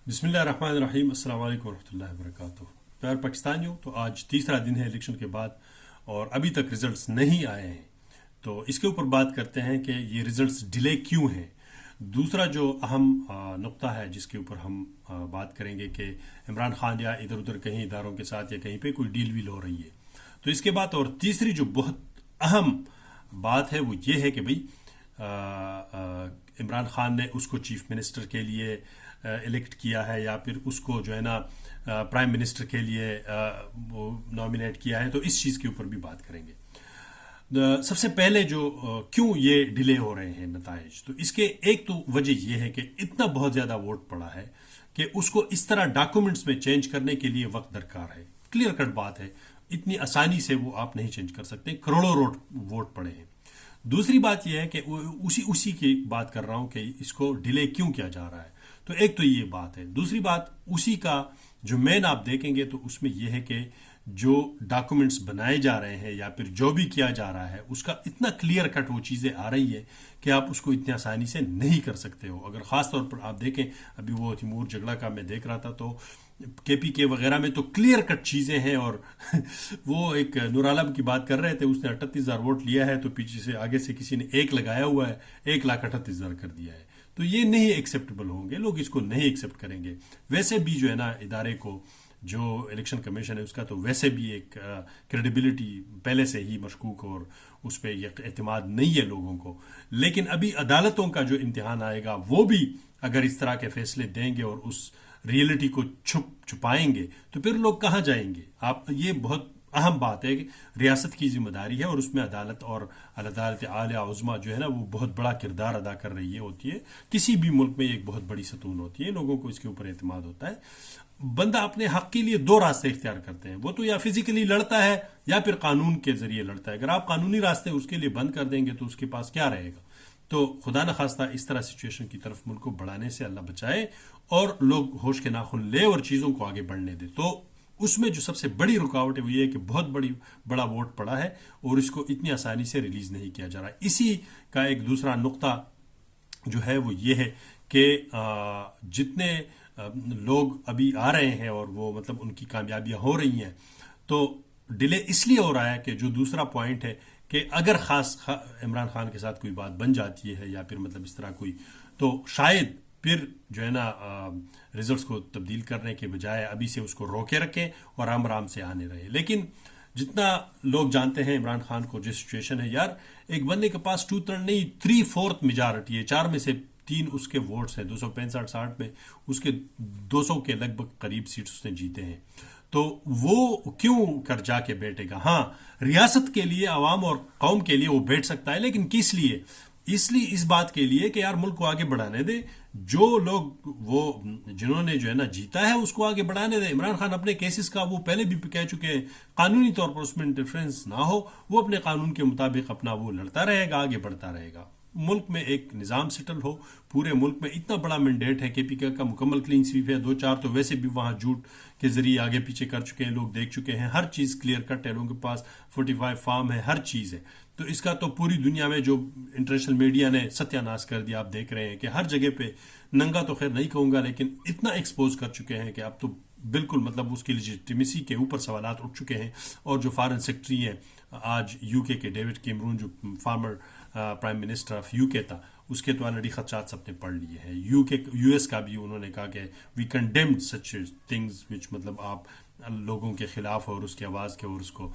बिस्मिल्लाहिर्रहमानिर्रहीम। अस्सलाम वालेकुम रहमतुल्लाहि वबरकातुहू। प्यार पाकिस्तानियों, तो आज तीसरा दिन है इलेक्शन के बाद और अभी तक रिजल्ट्स नहीं आए हैं। तो इसके ऊपर बात करते हैं कि ये रिजल्ट्स डिले क्यों हैं। दूसरा जो अहम नुक्ता है जिसके ऊपर हम बात करेंगे कि इमरान खान या इधर उधर कहीं इदारों के साथ या कहीं पे कोई डील वील हो रही है, तो इसके बाद। और तीसरी जो बहुत अहम बात है वो ये है कि भाई इमरान खान ने उसको चीफ मिनिस्टर के लिए इलेक्ट किया है या फिर उसको जो है ना प्राइम मिनिस्टर के लिए वो नॉमिनेट किया है। तो इस चीज़ के ऊपर भी बात करेंगे। सबसे पहले जो क्यों ये डिले हो रहे हैं नताइज, तो इसके एक तो वजह यह है कि इतना बहुत ज़्यादा वोट पड़ा है कि उसको इस तरह डॉक्यूमेंट्स में चेंज करने के लिए वक्त दरकार है। क्लियर कट बात है, इतनी आसानी से वो आप नहीं चेंज कर सकते। करोड़ों वोट पड़े हैं। दूसरी बात यह है कि उसी की बात कर रहा हूं कि इसको डिले क्यों किया जा रहा है। तो एक तो ये बात है। दूसरी बात, उसी का जो मेन आप देखेंगे तो उसमें यह है कि जो डॉक्यूमेंट्स बनाए जा रहे हैं या फिर जो भी किया जा रहा है उसका इतना क्लियर कट वो चीज़ें आ रही है कि आप उसको इतनी आसानी से नहीं कर सकते हो। अगर ख़ास तौर पर आप देखें, अभी वो तिमूर जगड़ा का मैं देख रहा था तो केपीके वगैरह में तो क्लियर कट चीज़ें हैं। और वो एक नूर आलम की बात कर रहे थे, उसने 38,000 वोट लिया है तो पीछे से आगे से किसी ने एक लगाया हुआ है, 1,38,000 कर दिया है। तो ये नहीं एक्सेप्टेबल होंगे, लोग इसको नहीं एक्सेप्ट करेंगे। वैसे भी जो है ना इदारे को, जो इलेक्शन कमीशन है उसका, तो वैसे भी एक क्रेडिबिलिटी पहले से ही मशकूक और उस पर एतमाद नहीं है लोगों को। लेकिन अभी अदालतों का जो इम्तिहान आएगा वो भी अगर इस तरह के फैसले देंगे और उस रियलिटी को छुपाएंगे तो फिर लोग कहाँ जाएंगे। आप, ये बहुत अहम बात है कि रियासत की जिम्मेदारी है और उसमें अदालत और अदालत आलिया उज़्मा जो है ना वो बहुत बड़ा किरदार अदा कर रही है, होती है। किसी भी मुल्क में एक बहुत बड़ी सतून होती है, लोगों को इसके ऊपर एतमाद होता है। बंदा अपने हक के लिए दो रास्ते इख्तियार करते हैं, वो तो या फिजिकली लड़ता है या फिर कानून के जरिए लड़ता है। अगर आप कानूनी रास्ते उसके लिए बंद कर देंगे तो उसके पास क्या रहेगा। तो खुदा न खास्ता इस तरह सिचुएशन की तरफ मुल्क को बढ़ाने से अल्लाह बचाए और लोग होश के नाखुन ले और चीज़ों को आगे बढ़ने दे। तो उसमें जो सबसे बड़ी रुकावट है वो ये है कि बहुत बड़ा वोट पड़ा है और इसको इतनी आसानी से रिलीज नहीं किया जा रहा है। इसी का एक दूसरा नुक्ता जो है वो ये है कि जितने लोग अभी आ रहे हैं और वो मतलब उनकी कामयाबियां हो रही हैं, तो डिले इसलिए हो रहा है कि जो दूसरा पॉइंट है कि अगर इमरान खान के साथ कोई बात बन जाती है या फिर मतलब इस तरह कोई, तो शायद फिर जो है ना रिजल्ट्स को तब्दील करने के बजाय अभी से उसको रोके रखें और आराम से आने रहे। लेकिन जितना लोग जानते हैं इमरान खान को, जो सिचुएशन है यार, एक बंदे के पास 2/3 नहीं 3/4 मेजॉरिटी है, 4 में से 3 उसके वोट्स हैं, 265-60 में उसके 200 के लगभग करीब सीट्स उसने जीते हैं। तो वो क्यों कर जाके बैठेगा। हाँ, रियासत के लिए, आवाम और कौम के लिए वो बैठ सकता है, लेकिन किस लिए? इसलिए इस बात के लिए कि यार मुल्क को आगे बढ़ाने दे। जो लोग वो जिन्होंने जो है ना जीता है उसको आगे बढ़ाने दे। इमरान खान अपने केसेस का वो पहले भी कह चुके हैं, कानूनी तौर पर उसमें इंटरफेरेंस ना हो, वो अपने कानून के मुताबिक अपना वो लड़ता रहेगा, आगे बढ़ता रहेगा। मुल्क में एक निज़ाम सेटल हो, पूरे मुल्क में इतना बड़ा मैंडेट है, केपीके का मुकम्मल क्लीन स्वीप है, 2-4 तो वैसे भी वहाँ झूठ के जरिए आगे पीछे कर चुके हैं, लोग देख चुके हैं, हर चीज़ क्लियर कट है, लोगों के पास 45 फार्म है, हर चीज़ है। तो इसका तो पूरी दुनिया में जो इंटरनेशनल मीडिया ने सत्यानाश कर दिया। आप देख रहे हैं कि हर जगह पे, नंगा तो खैर नहीं कहूँगा, लेकिन इतना एक्सपोज कर चुके हैं कि अब तो बिल्कुल मतलब उसकी लेजिटिमेसी के ऊपर सवालात उठ चुके हैं। और जो फॉरेन सेक्रेटरी है आज यूके के, डेविड कैमरून, जो former prime minister of UK था, उसके तो ऑलरेडी खदशात सबने पढ़ लिए हैं। यूएस का भी उन्होंने कहा कि we condemned such things which, मतलब आप लोगों के खिलाफ और उसकी आवाज़ के और उसको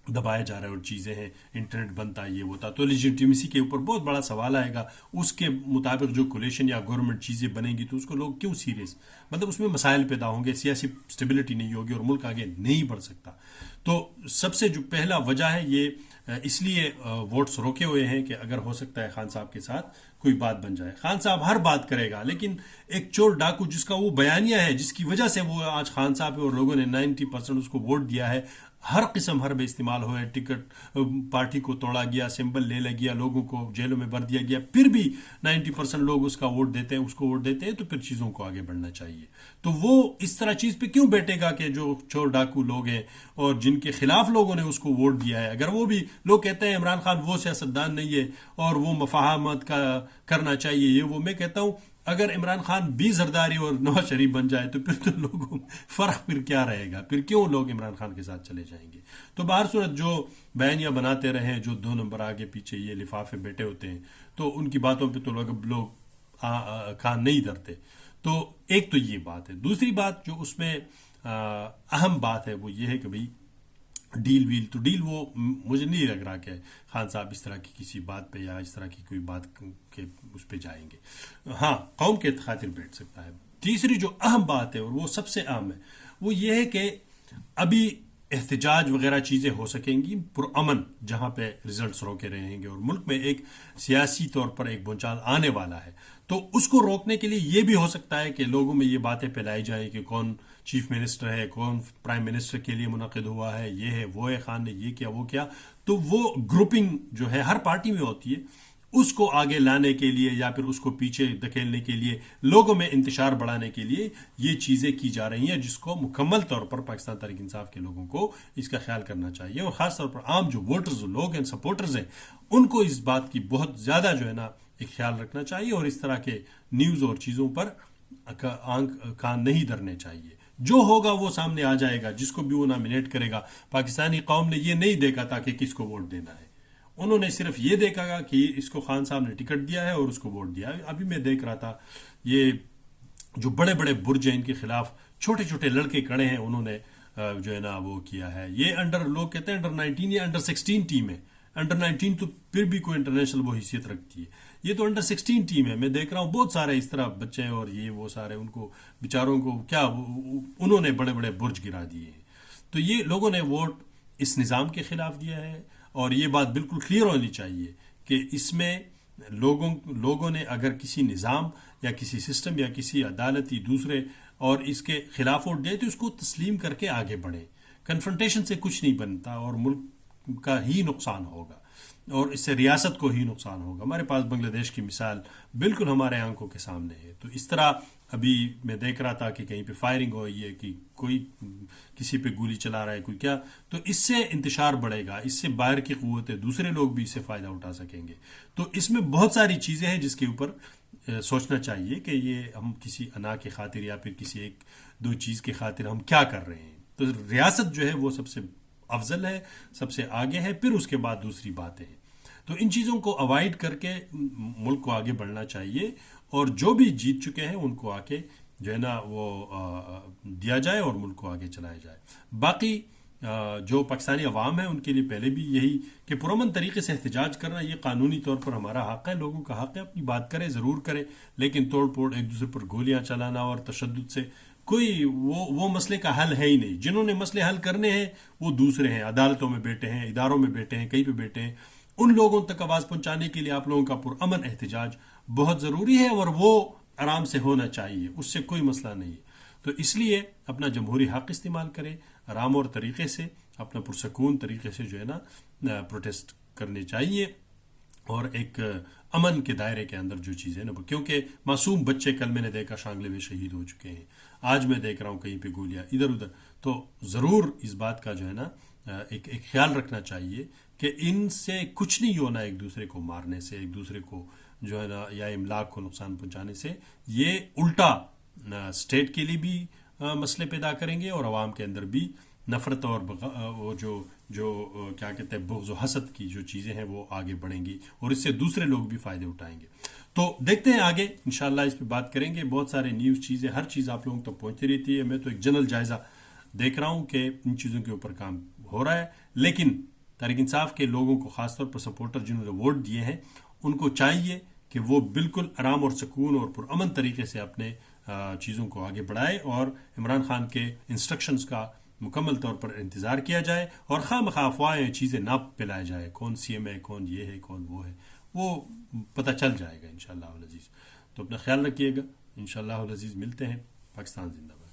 दबाया जा रहा है और चीज़ें हैं, इंटरनेट बनता है, ये होता। तो लेजिटिमेसी के ऊपर बहुत बड़ा सवाल आएगा। उसके मुताबिक जो कोलेशन या गवर्नमेंट चीज़ें बनेंगी तो उसको लोग क्यों सीरियस, मतलब उसमें मसाइल पैदा होंगे, सियासी स्टेबिलिटी नहीं होगी और मुल्क आगे नहीं बढ़ सकता। तो सबसे जो पहला वजह है ये इसलिए वोट्स रोके हुए हैं कि अगर हो सकता है खान साहब के साथ कोई बात बन जाए। खान साहब हर बात करेगा, लेकिन एक चोर डाकू जिसका वो बयानिया है, जिसकी वजह से वो आज खान साहब और लोगों ने 90% उसको वोट दिया है, हर किस्म हर में इस्तेमाल हुआ है। टिकट पार्टी को तोड़ा गया, सिंबल ले गया, लोगों को जेलों में भर दिया गया, फिर भी 90% लोग उसको वोट देते हैं। तो फिर चीज़ों को आगे बढ़ना चाहिए। तो वो इस तरह चीज़ पे क्यों बैठेगा कि जो चोर डाकू लोग हैं और जिनके खिलाफ लोगों ने उसको वोट दिया है, अगर वो भी लोग कहते हैं इमरान खान वो सियासतदान नहीं है और वो मफाहमत का करना चाहिए, ये वो, मैं कहता हूँ اگر عمران خان بھی زرداری اور نواز شریف بن جائے تو پھر تو لوگوں فرق پھر کیا رہے گا، پھر کیوں لوگ عمران خان کے ساتھ چلے جائیں گے؟ تو بہر صورت جو بیانیاں بناتے رہیں، جو 2 نمبر آگے پیچھے یہ لفافے بیٹھے ہوتے ہیں، تو ان کی باتوں پہ تو لوگ کان نہیں دھرتے. تو ایک تو یہ بات ہے. دوسری بات جو اس میں اہم بات ہے وہ یہ ہے کہ بھئی ڈیل ویل، تو ڈیل وہ مجھے نہیں لگ رہا کہ خان صاحب اس طرح کی کسی بات پہ یا اس طرح کی کوئی بات کے اس پہ جائیں گے. ہاں، قوم کے خاطر بیٹھ سکتا ہے. تیسری جو اہم بات ہے اور وہ سب سے اہم ہے وہ یہ ہے کہ ابھی احتجاج وغیرہ چیزیں ہو سکیں گی پرامن، جہاں پہ ریزلٹس روکے رہیں گے اور ملک میں ایک سیاسی طور پر ایک بھونچال آنے والا ہے. تو اس کو روکنے کے لیے یہ بھی ہو سکتا ہے کہ لوگوں میں یہ باتیں پھیلائی جائیں کہ کون چیف منسٹر ہے، کون پرائم منسٹر کے لیے منعقد ہوا ہے، یہ ہے وہ ہے، خان نے یہ کیا وہ کیا. تو وہ گروپنگ جو ہے ہر پارٹی میں ہوتی ہے، اس کو آگے لانے کے لیے یا پھر اس کو پیچھے دھکیلنے کے لیے، لوگوں میں انتشار بڑھانے کے لیے یہ چیزیں کی جا رہی ہیں، جس کو مکمل طور پر پاکستان تحریک انصاف کے لوگوں کو اس کا خیال کرنا چاہیے، اور خاص طور پر عام جو ووٹرز لوگ ہیں، سپورٹرز ہیں، ان کو اس بات کی بہت زیادہ جو ہے نا ایک خیال رکھنا چاہیے، اور اس طرح کے نیوز اور چیزوں پر کان نہیں دھرنے چاہیے. جو ہوگا وہ سامنے آ جائے گا، جس کو بھی وہ نامینیٹ کرے گا. پاکستانی قوم نے یہ نہیں دیکھا تھا کہ کس کو ووٹ دینا ہے، انہوں نے صرف یہ دیکھا گا کہ اس کو خان صاحب نے ٹکٹ دیا ہے اور اس کو ووٹ دیا. ابھی میں دیکھ رہا تھا یہ جو بڑے بڑے برج ہیں ان کے خلاف چھوٹے چھوٹے لڑکے کھڑے ہیں، انہوں نے جو ہے نا وہ کیا ہے. یہ لوگ کہتے ہیں انڈر 19 یا انڈر 16 ٹیم ہے. انڈر 19 تو پھر بھی کوئی انٹرنیشنل وہ حیثیت رکھتی ہے، یہ تو انڈر 16 ٹیم ہے. میں دیکھ رہا ہوں بہت سارے اس طرح بچے ہیں، اور یہ وہ سارے ان کو بیچاروں کو کیا انہوں نے بڑے بڑے برج گرا دیے ہیں. تو یہ لوگوں نے ووٹ اس نظام کے خلاف دیا ہے، اور یہ بات بالکل کلیئر ہونی چاہیے کہ اس میں لوگوں نے اگر کسی نظام یا کسی سسٹم یا کسی عدالتی دوسرے اور اس کے خلاف ووٹ دے تو اس کو تسلیم کر کے آگے بڑھیں. کنفرنٹیشن سے کچھ نہیں بنتا، اور ملک کا ہی نقصان ہوگا، اور اس سے ریاست کو ہی نقصان ہوگا. ہمارے پاس بنگلہ دیش کی مثال بالکل ہمارے آنکھوں کے سامنے ہے. تو اس طرح ابھی میں دیکھ رہا تھا کہ کہیں پہ فائرنگ ہو رہی ہے، کہ کوئی کسی پہ گولی چلا رہا ہے، کوئی کیا. تو اس سے انتشار بڑھے گا، اس سے باہر کی قوتیں دوسرے لوگ بھی اس سے فائدہ اٹھا سکیں گے. تو اس میں بہت ساری چیزیں ہیں جس کے اوپر سوچنا چاہیے کہ یہ ہم کسی انا کی خاطر یا پھر کسی ایک دو چیز کی خاطر ہم کیا کر رہے ہیں. تو ریاست جو ہے وہ سب سے افضل ہے، سب سے آگے ہے، پھر اس کے بعد دوسری باتیں ہیں. تو ان چیزوں کو اوائڈ کر کے ملک کو آگے بڑھنا چاہیے، اور جو بھی جیت چکے ہیں ان کو آ کے جو ہے نا وہ دیا جائے اور ملک کو آگے چلایا جائے. باقی جو پاکستانی عوام ہیں ان کے لیے پہلے بھی یہی کہ پرامن طریقے سے احتجاج کرنا یہ قانونی طور پر ہمارا حق ہے، لوگوں کا حق ہے، اپنی بات کرے ضرور کرے، لیکن توڑ پھوڑ ایک دوسرے پر گولیاں چلانا اور تشدد سے کوئی وہ مسئلے کا حل ہے ہی نہیں. جنہوں نے مسئلے حل کرنے ہیں وہ دوسرے ہیں، عدالتوں میں بیٹھے ہیں، اداروں میں بیٹھے ہیں، کہیں پہ بیٹھے ہیں. ان لوگوں تک آواز پہنچانے کے لیے آپ لوگوں کا پرامن احتجاج بہت ضروری ہے، اور وہ آرام سے ہونا چاہیے، اس سے کوئی مسئلہ نہیں ہے. تو اس لیے اپنا جمہوری حق استعمال کریں، آرام اور طریقے سے اپنا پرسکون طریقے سے جو ہے نا پروٹیسٹ کرنے چاہیے، اور ایک امن کے دائرے کے اندر جو چیزیں نا، کیونکہ معصوم بچے کل میں نے دیکھا شانگلے میں شہید ہو چکے ہیں، آج میں دیکھ رہا ہوں کہیں پہ گولیاں ادھر ادھر. تو ضرور اس بات کا جو ہے نا ایک خیال رکھنا چاہیے کہ ان سے کچھ نہیں ہونا، ایک دوسرے کو مارنے سے، ایک دوسرے کو جو ہے نا یا املاک کو نقصان پہنچانے سے. یہ الٹا اسٹیٹ کے لیے بھی مسئلے پیدا کریں گے، اور عوام کے اندر بھی نفرت اور وہ جو کیا کہتے ہیں بغض و حسد کی جو چیزیں ہیں وہ آگے بڑھیں گی، اور اس سے دوسرے لوگ بھی فائدے اٹھائیں گے. تو دیکھتے ہیں آگے انشاءاللہ اس پہ بات کریں گے. بہت سارے نیوز چیزیں، ہر چیز آپ لوگوں تک پہنچتی رہتی ہے. میں تو ایک جنرل جائزہ دیکھ رہا ہوں کہ ان چیزوں کے اوپر کام ہو رہا ہے، لیکن تحریک انصاف کے لوگوں کو، خاص طور پر سپورٹر جنہوں نے ووٹ دیے ہیں، ان کو چاہیے کہ وہ بالکل آرام اور سکون اور پرامن طریقے سے اپنے چیزوں کو آگے بڑھائے، اور عمران خان کے انسٹرکشنز کا مکمل طور پر انتظار کیا جائے، اور خواہ مخواہ افواہیں چیزیں نہ پھیلائے جائے، کون سی ایم ہے، کون یہ ہے، کون وہ ہے، وہ پتہ چل جائے گا انشاءاللہ العزیز. تو اپنا خیال رکھیے گا، انشاءاللہ العزیز ملتے ہیں. پاکستان زندہ باد.